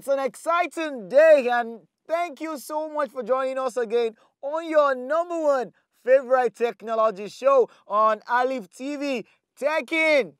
It's an exciting day, and thank you so much for joining us again on your number one favorite technology show on Aleeftvng. Tech in,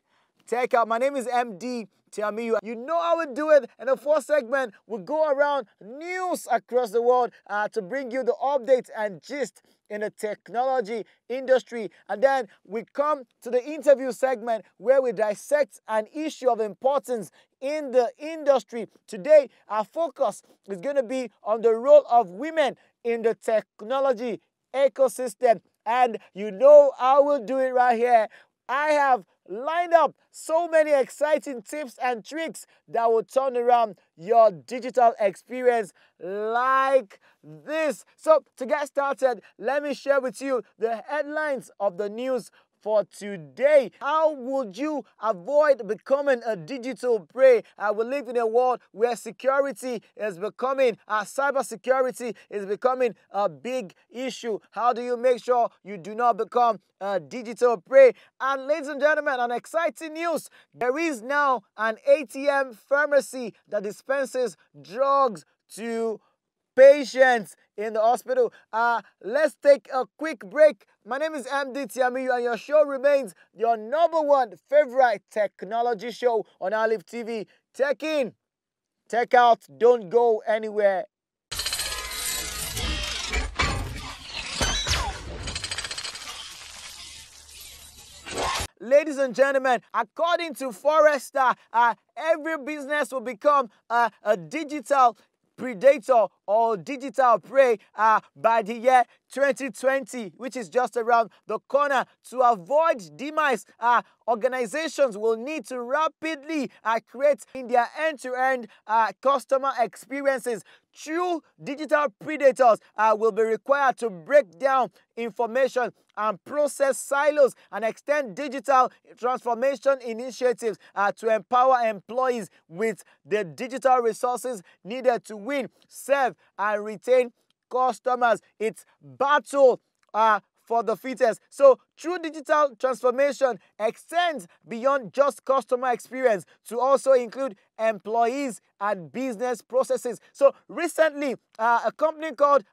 tech out. My name is MD. You know how we do it. In the first segment, we go around news across the world to bring you the updates and gist in the technology industry. And then we come to the interview segment where we dissect an issue of importance in the industry. Today, our focus is going to be on the role of women in the technology ecosystem. And you know I will do it right here. I have lined up so many exciting tips and tricks that will turn around your digital experience like this. So to get started, let me share with you the headlines of the news for today. How would you avoid becoming a digital prey? We live in a world where security is becoming, cybersecurity is becoming a big issue. How do you make sure you do not become a digital prey? And ladies and gentlemen, on exciting news, there is now an ATM pharmacy that dispenses drugs to patients in the hospital. Let's take a quick break. My name is MD Tiamiyu, and your show remains your number one favorite technology show on Aleeftv. Tech in, tech out, don't go anywhere. Ladies and gentlemen, according to Forrester, every business will become a digital predator or digital prey by the year 2020, which is just around the corner. To avoid demise, organizations will need to rapidly create in their end-to-end customer experiences. True digital predators will be required to break down information and process silos and extend digital transformation initiatives to empower employees with the digital resources needed to win, serve, and retain customers. It's battle for the fittest. So true digital transformation extends beyond just customer experience to also include employees and business processes. So recently, a company called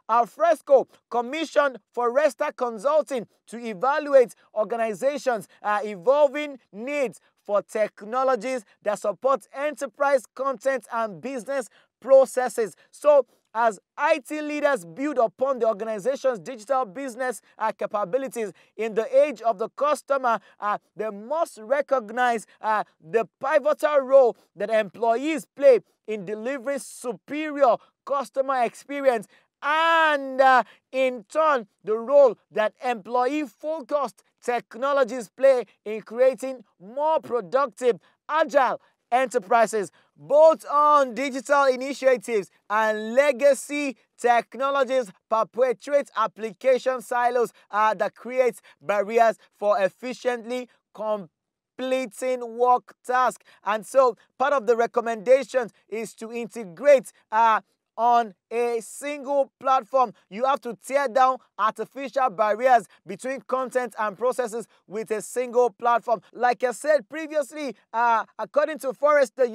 Alfresco commissioned Forrester Consulting to evaluate organizations' evolving needs for technologies that support enterprise content and business processes. So as IT leaders build upon the organization's digital business capabilities in the age of the customer, they must recognize the pivotal role that employees play in delivering superior customer experience, and in turn, the role that employee-focused technologies play in creating more productive, agile enterprises. Both on digital initiatives and legacy technologies perpetuate application silos that create barriers for efficiently completing work tasks. And so part of the recommendations is to integrate on a single platform. You have to tear down artificial barriers between content and processes with a single platform. Like I said previously, according to Forrester,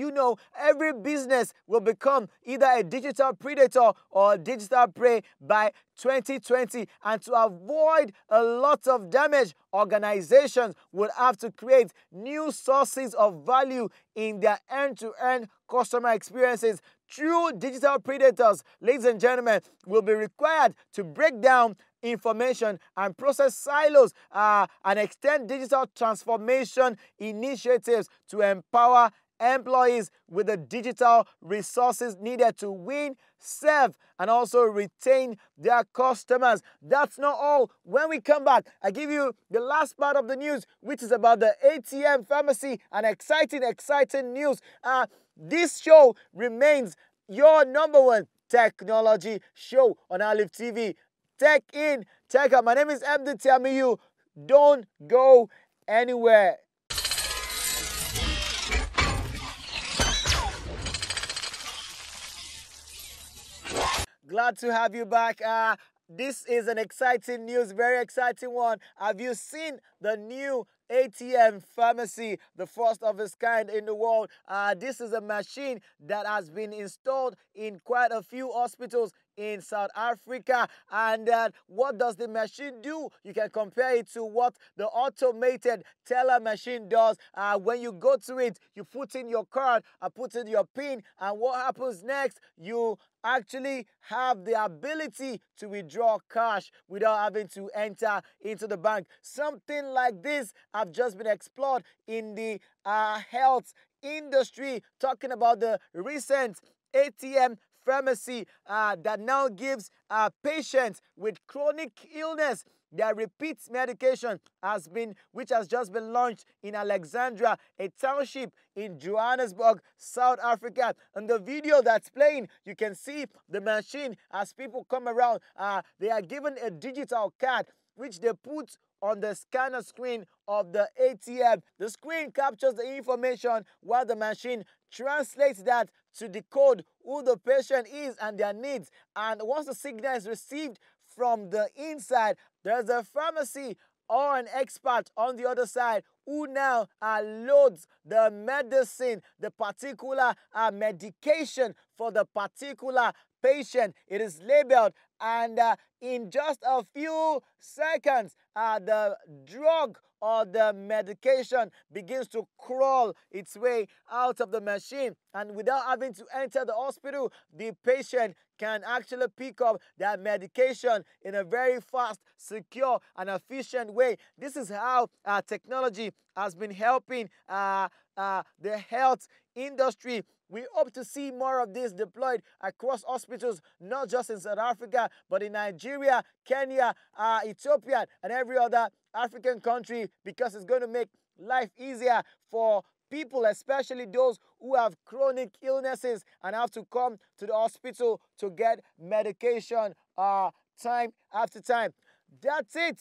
every business will become either a digital predator or a digital prey by 2020. And to avoid a lot of damage, organizations will have to create new sources of value in their end-to-end customer experiences. True digital predators, ladies and gentlemen, will be required to break down information and process silos and extend digital transformation initiatives to empower employees with the digital resources needed to win, serve, and also retain their customers. That's not all. When we come back, I give you the last part of the news, which is about the ATM pharmacy, and exciting news. This show remains your number one technology show on Aleeftv. Tech in, tech out. My name is MD Tiamiyu. Don't go anywhere. Glad to have you back. This is an exciting news, very exciting one. Have you seen the new ATM pharmacy, the first of its kind in the world. This is a machine that has been installed in quite a few hospitals in South Africa. And what does the machine do? You can compare it to what the automated teller machine does. When you go to it, you put in your card, put in your PIN, and what happens next? You actually have the ability to withdraw cash without having to enter into the bank. Something like this have just been explored in the health industry, talking about the recent ATM pharmacy that now gives patients with chronic illness their repeat medication which has just been launched in Alexandra, a township in Johannesburg, South Africa. And the video that's playing, you can see the machine as people come around. They are given a digital card which they put on the scanner screen of the ATM. The screen captures the information while the machine translates that to decode who the patient is and their needs. And once the signal is received from the inside, there's a pharmacy or an expert on the other side who now loads the medicine, the particular medication for the particular patient. It is labeled, and in just a few seconds, the drug or the medication begins to crawl its way out of the machine. And without having to enter the hospital, the patient can actually pick up that medication in a very fast, secure, and efficient way. This is how technology has been helping the health industry. We hope to see more of this deployed across hospitals, not just in South Africa, but in Nigeria, Kenya, Ethiopia, and every other African country, because it's going to make life easier for people, especially those who have chronic illnesses and have to come to the hospital to get medication time after time. That's it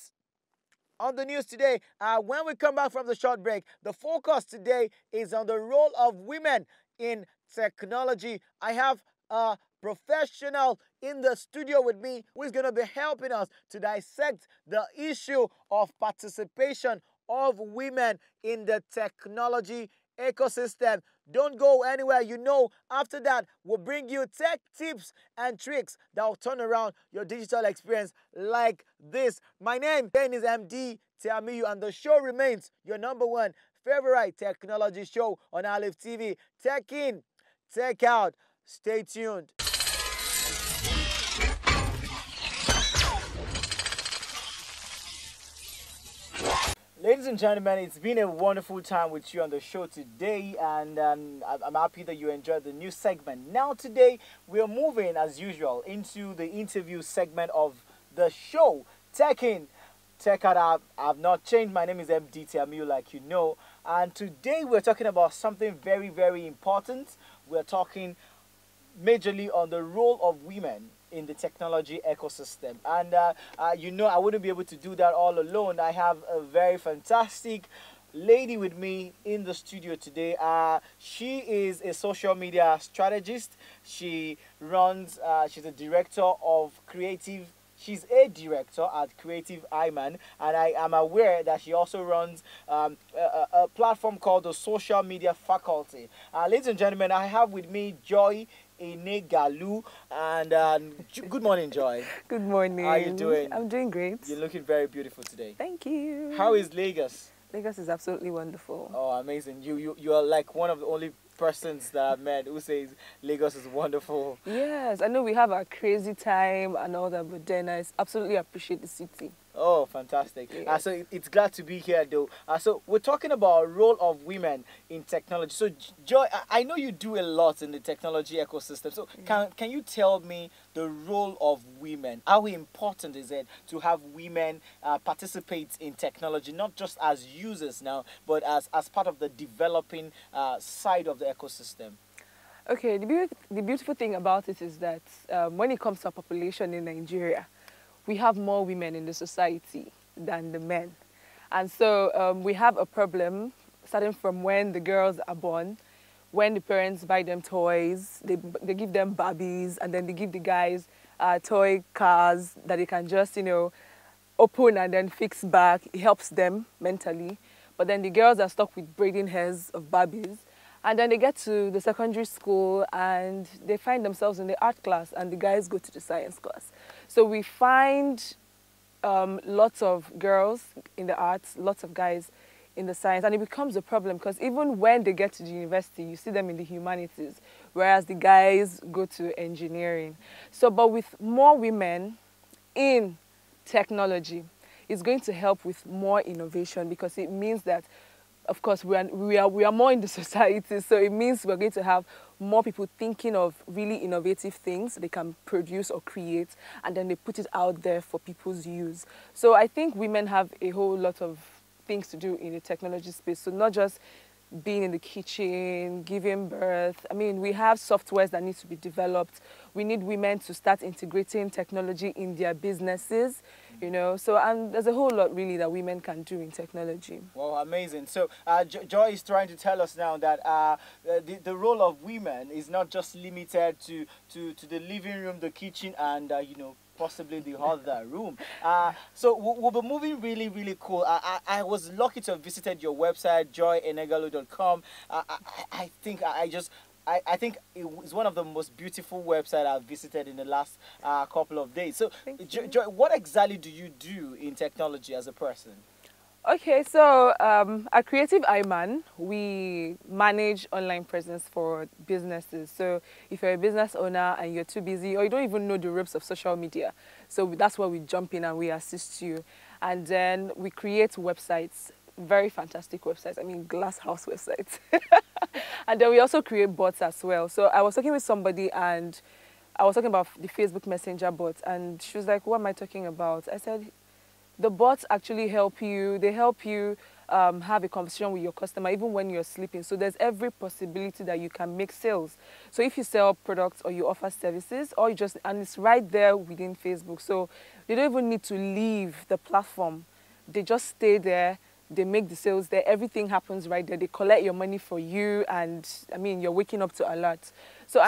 on the news today. When we come back from the short break, the focus today is on the role of women in technology. I have a professional in the studio with me who is going to be helping us to dissect the issue of participation of women in the technology ecosystem. Don't go anywhere. You know, after that, we'll bring you tech tips and tricks that will turn around your digital experience like this. My name is MD Tiamiyu, and the show remains your #1 favorite technology show on Aleeftv. Tech in, tech out. Stay tuned. Ladies and gentlemen, it's been a wonderful time with you on the show today, and I'm happy that you enjoyed the new segment. Now today, we're moving, as usual, into the interview segment of the show. Tech in, tech out. I've not changed. My name is MD Tiamiyu, like you know, and today we're talking about something very, very important. We're talking majorly on the role of women in the technology ecosystem. And you know, I wouldn't be able to do that all alone. I have a very fantastic lady with me in the studio today. She is a social media strategist. She runs, she's a director of creative. She's a director at Creative Iman, and I am aware that she also runs a platform called the Social Media Faculty. Ladies and gentlemen, I have with me Joy Enegalu, and good morning, Joy. Good morning. How are you doing? I'm doing great. You're looking very beautiful today. Thank you. How is Lagos? Lagos is absolutely wonderful. Oh, amazing. You are like one of the only persons that I've met who says Lagos is wonderful. Yes, I know we have our crazy time and all that, but then I absolutely appreciate the city. Oh, fantastic. Yes. So it's glad to be here, though. So we're talking about role of women in technology. So, Joy, I know you do a lot in the technology ecosystem. So can you tell me the role of women? How important is it to have women participate in technology, not just as users now, but as part of the developing side of the ecosystem? Okay, the beautiful thing about it is that when it comes to our population in Nigeria, we have more women in the society than the men. And so we have a problem starting from when the girls are born, when the parents buy them toys, they give them Barbies, and then they give the guys toy cars that they can just, you know, open and then fix back. It helps them mentally. but then the girls are stuck with braiding hairs of Barbies. And then they get to the secondary school and they find themselves in the art class and the guys go to the science class. So we find lots of girls in the arts, lots of guys in the science, and it becomes a problem because even when they get to the university, you see them in the humanities, whereas the guys go to engineering. So, but with more women in technology, it's going to help with more innovation because it means that, of course, we are more in the society, so it means we're going to have more people thinking of really innovative things they can produce or create, and then they put it out there for people's use. So I think women have a whole lot of things to do in the technology space. So not just being in the kitchen, giving birth. I mean, we have softwares that need to be developed. We need women to start integrating technology in their businesses, you know. So there's a whole lot really that women can do in technology. Well, amazing. So Joy is trying to tell us now that the role of women is not just limited to the living room, the kitchen, and you know, possibly the other room. So we'll be moving really, really cool. I was lucky to have visited your website, joyenegalo.com. I think I think it's one of the most beautiful websites I've visited in the last couple of days. So, Joy, what exactly do you do in technology as a person? Okay, so at Creative Iman, we manage online presence for businesses. So if you're a business owner and you're too busy or you don't even know the ropes of social media, so that's where we jump in and we assist you. And then we create websites, very fantastic websites, I mean glass house websites. And then we also create bots as well. So I was talking with somebody and I was talking about the Facebook Messenger bot and she was like, what am I talking about? I said, the bots actually help you. They help you have a conversation with your customer even when you're sleeping. So there's every possibility that you can make sales. So if you sell products or you offer services, or you just, and it's right there within Facebook. So they don't even need to leave the platform. They just stay there. They make the sales there. Everything happens right there. They collect your money for you, and I mean, you're waking up to alerts. So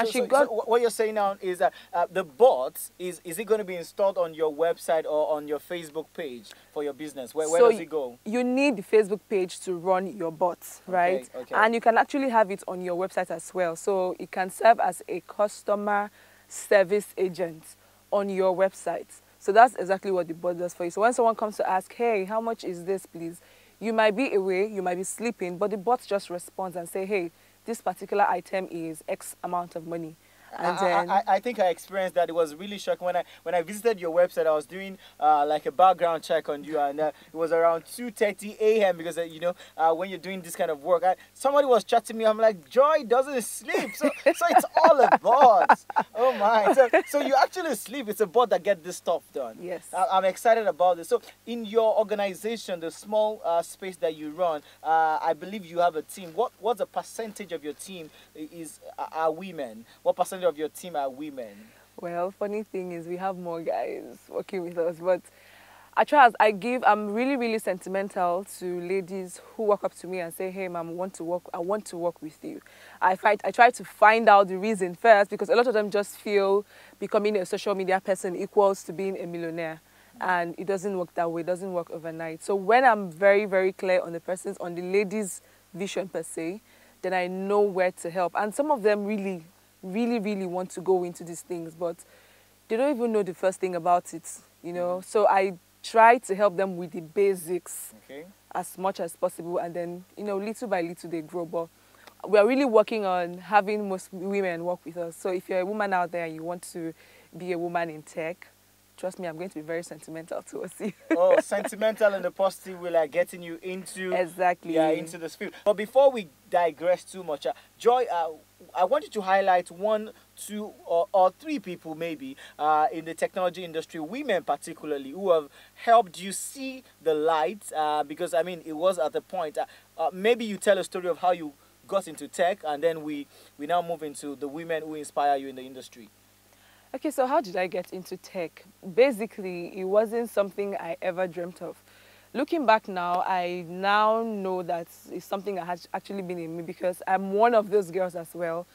what you're saying now is that the bot is it going to be installed on your website or on your Facebook page for your business? Where does it go? You need the Facebook page to run your bot, right? Okay. And you can actually have it on your website as well. So it can serve as a customer service agent on your website. So that's exactly what the bot does for you. So when someone comes to ask, hey, how much is this, please? You might be away, you might be sleeping, but the bot just responds and say, hey, this particular item is X amount of money. And then I think I experienced that. It was really shocking when I visited your website. I was doing like a background check on you, and it was around 2:30 a.m. because you know when you're doing this kind of work, somebody was chatting me. I'm like, Joy doesn't sleep, so it's all a bot. Oh my! So you actually sleep. It's a bot that gets this stuff done. Yes. I'm excited about this. So in your organization, the small space that you run, I believe you have a team. What's the percentage of your team are women? What percentage of your team are women? Well, funny thing is we have more guys working with us, but I'm really, really sentimental to ladies who walk up to me and say, hey, ma'am, I want to work with you. I try to find out the reason first, because a lot of them just feel becoming a social media person equals to being a millionaire. And it doesn't work that way. It doesn't work overnight. So when I'm very, very clear on the lady's vision per se, then I know where to help. And some of them really want to go into these things, but they don't even know the first thing about it, you know. So I try to help them with the basics as much as possible, and then, you know, little by little they grow. But we are really working on having most women work with us. So if you're a woman out there and you want to be a woman in tech, trust me, I'm going to be very sentimental towards you. Oh, sentimental in the positive way, like getting you into into this field. But before we digress too much, Joy, I want you to highlight 1, 2, or 3 people maybe in the technology industry, women particularly, who have helped you see the light. Because I mean, it was at the point. Maybe you tell a story of how you got into tech, and then we now move into the women who inspire you in the industry. Okay, so how did I get into tech? Basically, it wasn't something I ever dreamt of. Looking back now, I now know that it's something that has actually been in me, because I'm one of those girls as well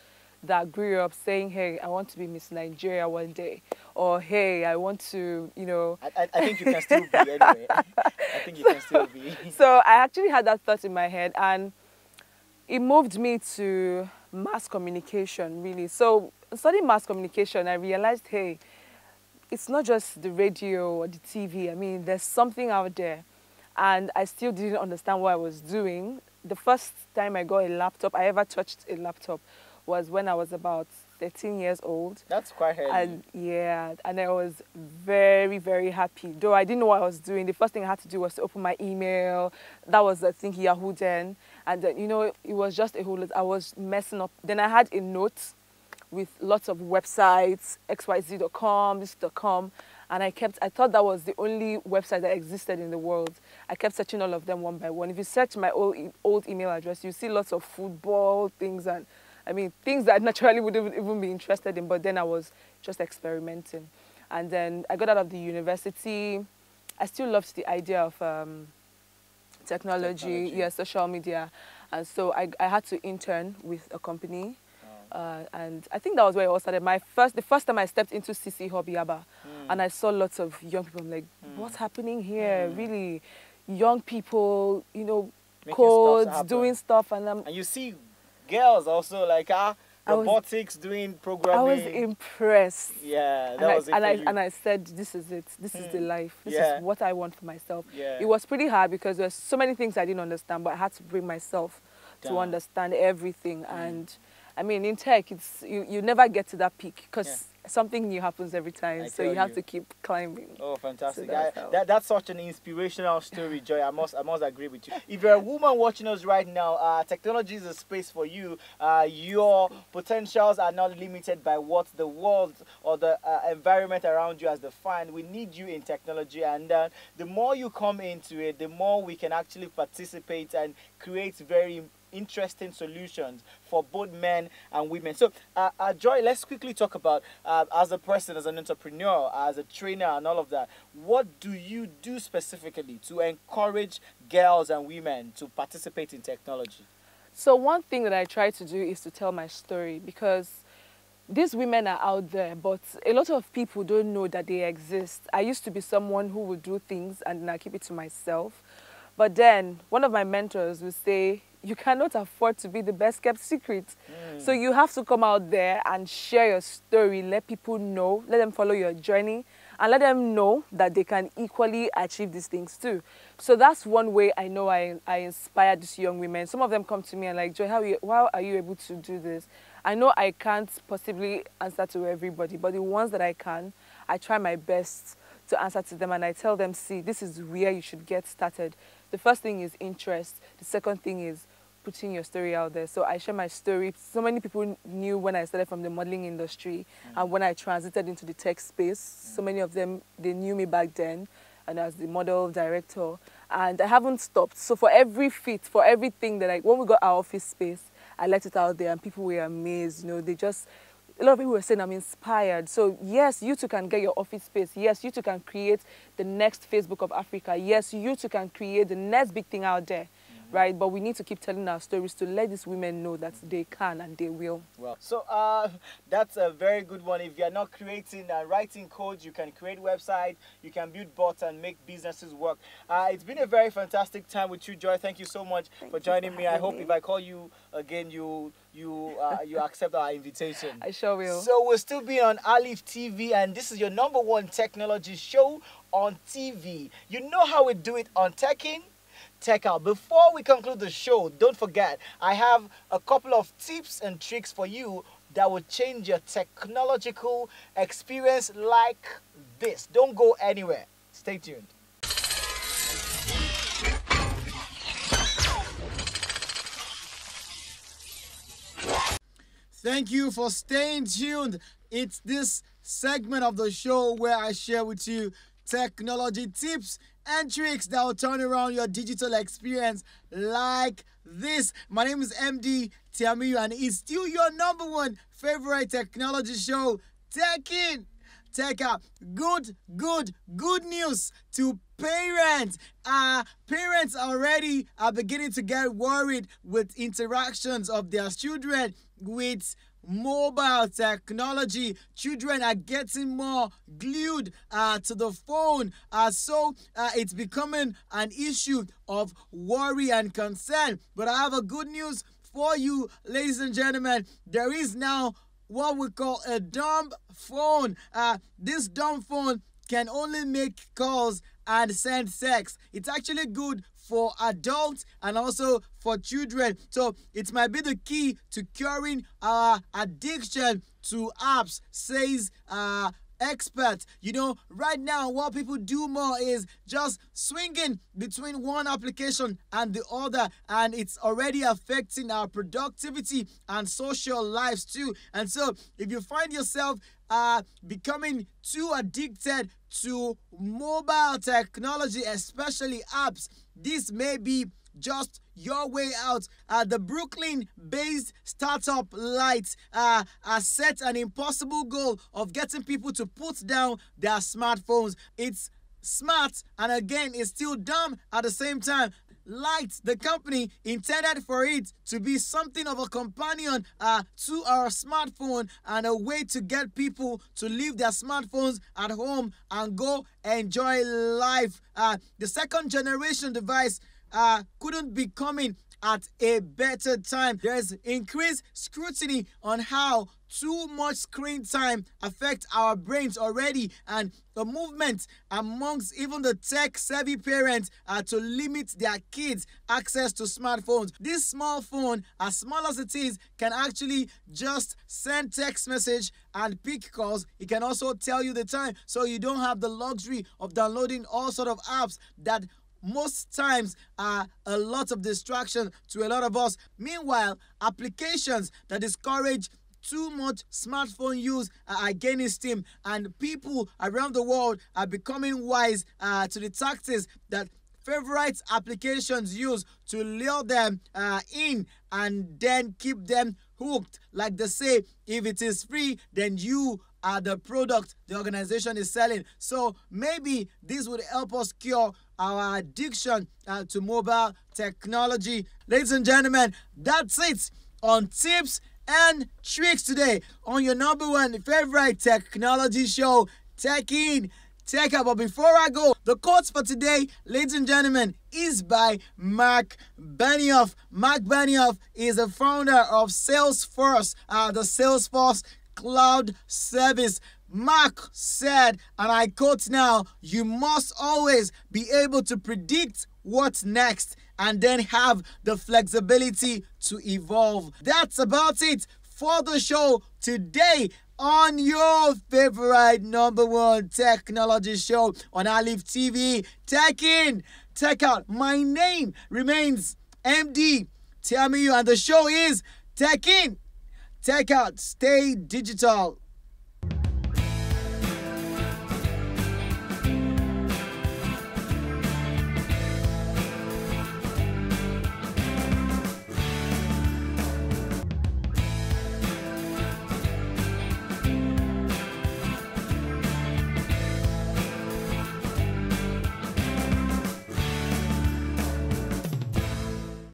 that grew up saying, hey, I want to be Miss Nigeria one day, or hey, I want to, you know. I think you can still be anyway. I think you can still be. So I actually had that thought in my head, and it moved me to mass communication, really. So studying mass communication, I realized, hey, it's not just the radio or the TV. I mean, there's something out there. And I still didn't understand what I was doing. The first time I got a laptop, I ever touched a laptop, was when I was about 13 years old. That's quite early. And yeah, and I was very, very happy. Though I didn't know what I was doing. The first thing I had to do was to open my email. That was, I think, Yahoo then. And then, you know, it was just a whole lot. I was messing up. Then I had a note with lots of websites, xyz.com, this.com. And I thought that was the only website that existed in the world. I kept searching all of them one by one. If you search my old email address, you see lots of football things, and I mean, things that I naturally wouldn't even be interested in, but then I was just experimenting. And then I got out of the university. I still loved the idea of technology, yeah, social media. And so I had to intern with a company. And I think that was where it all started. The first time I stepped into CC Hobby Abba, and I saw lots of young people. I'm like, what's happening here? Really, young people, you know, making codes, doing stuff, and you see girls also like robotics, doing programming. I was impressed. Yeah, that was it and I said, this is it. This is the life. This is what I want for myself. Yeah. It was pretty hard because there's so many things I didn't understand, but I had to bring myself to understand everything. And I mean, in tech, it's you never get to that peak because something new happens every time. So you have to keep climbing. Oh, fantastic! So that's such an inspirational story, Joy. I must agree with you. If you're a woman watching us right now, technology is a space for you. Your potentials are not limited by what the world or the environment around you has defined. We need you in technology, and the more you come into it, the more we can actually participate and create very interesting solutions for both men and women. So, Joy, let's quickly talk about, as a person, as an entrepreneur, as a trainer and all of that, what do you do specifically to encourage girls and women to participate in technology? So one thing that I try to do is to tell my story, because these women are out there, but a lot of people don't know that they exist. I used to be someone who would do things and then I keep it to myself. But then one of my mentors would say, you cannot afford to be the best kept secret. So you have to come out there and share your story, let people know, let them follow your journey, and let them know that they can equally achieve these things too. So that's one way I know I inspire these young women. Some of them come to me and like, Joy, how are you able to do this? I know I can't possibly answer to everybody, but the ones that I can, I try my best to answer to them, and I tell them, see, this is where you should get started. The first thing is interest. The second thing is putting your story out there. So I share my story. So many people knew when I started from the modeling industry and when I transited into the tech space. So many of them, they knew me back then and as the model director. And I haven't stopped. So for every fit, for everything that when we got our office space, I let it out there and people were amazed. You know, a lot of people were saying I'm inspired. So yes, you too can get your office space. Yes, you too can create the next Facebook of Africa. Yes, you too can create the next big thing out there. Right, but we need to keep telling our stories to let these women know that they can and they will. Well, so that's a very good one. If you're not creating and writing codes, you can create websites, you can build bots and make businesses work. It's been a very fantastic time with you, Joy. Thank you so much for joining me. I hope if I call you again, you accept our invitation. I sure will. So we'll still be on Aleeftvng, and this is your #1 technology show on TV. You know how we do it on Tech-In, Tech Out. Before we conclude the show, don't forget, I have a couple of tips and tricks for you that will change your technological experience like this. Don't go anywhere. Stay tuned. Thank you for staying tuned. It's this segment of the show where I share with you technology tips and tricks that will turn around your digital experience like this. My name is MD Tiamiyu, and it's still your #1 favorite technology show, Tech-In, Take out. Good news to parents. Parents already are beginning to get worried with interactions of their children with mobile technology. Children are getting more glued to the phone, so it's becoming an issue of worry and concern. But I have a good news for you, ladies and gentlemen. There is now what we call a dumb phone. This dumb phone can only make calls and send text. It's actually good for adults and also for children. So it might be the key to curing our addiction to apps, says experts. Right now what people do more is just swinging between one application and the other, and it's already affecting our productivity and social lives too. And so if you find yourself becoming too addicted to mobile technology, especially apps, this may be just your way out. The Brooklyn-based startup Light has set an impossible goal of getting people to put down their smartphones. It's smart and again it's still dumb at the same time. Light, the company, intended for it to be something of a companion to our smartphone and a way to get people to leave their smartphones at home and go enjoy life. The second generation device couldn't be coming at a better time. There's increased scrutiny on how too much screen time affects our brains already, and a movement amongst even the tech-savvy parents to limit their kids' access to smartphones. This small phone, as small as it is, can actually just send text message and pick calls. It can also tell you the time, so you don't have the luxury of downloading all sort of apps that most times are a lot of distraction to a lot of us. Meanwhile, applications that discourage too much smartphone use are gaining steam, and people around the world are becoming wise to the tactics that favorite applications use to lure them in and then keep them hooked. Like they say, if it is free, then you are the product the organization is selling. So maybe this would help us cure our addiction to mobile technology. Ladies and gentlemen, that's it on Tips and Tricks today on your number one favorite technology show, Tech In, Tech Out. But before I go, the quote for today, ladies and gentlemen, is by Mark Benioff. Mark Benioff is the founder of Salesforce, the Salesforce cloud service. Mark said, and I quote now, "You must always be able to predict what's next and then have the flexibility to evolve." That's about it for the show today on your favorite number one technology show on Aleeftv. Tech In, Tech Out. My name remains MD Tell Me You, and the show is Tech In, Tech Out. Stay digital.